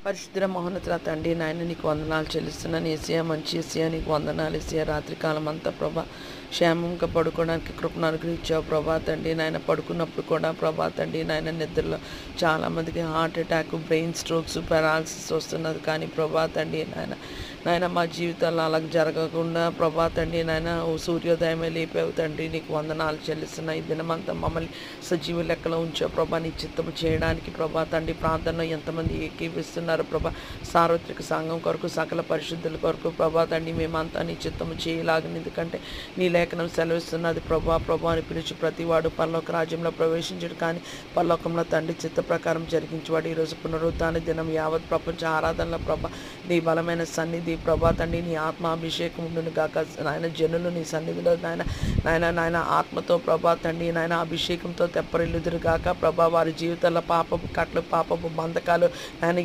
పరిశుద్ధ మహోన్నతుల తండ్రి నాయన నీకు వందనాలు చెల్లిస్తున్నాను. ఏసీయ మంచి ఏసీయ నీకు వందనాలు. ఏసీయ రాత్రికాలం అంతా ప్రభా క్షేమంగా పడుకోవడానికి కృపను అనుగ్రహించావు ప్రభా తండ్రి. నాయన పడుకున్నప్పుడు కూడా ప్రభా తండ్రి నాయన నిద్రలో చాలామందికి heart attack, brain strokes, paralysis వస్తున్నది. కానీ ప్రభా తండ్రి నాయన మా జీవితాల్లో అలా జరగకుండా ప్రభా తండ్రి నాయన ఓ సూర్యోదయమే లేపావు తండ్రి. నీకు వందనాలు చెల్లిస్తున్నా. ఈ దినమంతా మమ్మల్ని సజీవ లెక్కలో ఉంచావు ప్రభా. నీ చిత్తము చేయడానికి ప్రభా తండ్రి ప్రార్థనలో ఎంతమంది ఏకీవిస్తున్నారు ప్రభా. సార్వత్రిక సంఘం కొరకు, సకల పరిశుద్ధుల కొరకు ప్రభా తండ్రి మేమంతా నీ చిత్తము చేయలాగని, ఎందుకంటే నీ లేఖనం సెలవిస్తున్నది ప్రభా అని పిలిచి ప్రతివాడు పరలోక రాజ్యంలో ప్రవేశించడు, కానీ పరలోకంలో తండ్రి చిత్త ప్రకారం జరిగించేవాడు. ఈరోజు పునరుత్థాన దినం యావత్ ప్రపంచ ఆరాధనలో ప్రభా నీ బలమైన సన్నిధి ప్రభా తండ్రి నీ ఆత్మాభిషేకం ఉండును గాక. నాయన జనులు నీ సన్నిధిలో నాయన ఆత్మతో ప్రభా తండ్రి నాయన అభిషేకంతో తెప్పరిల్లుదురు గాక ప్రభా. వారి జీవితాల్లో పాపపు కట్లు, పాపపు బంధకాలు నాయన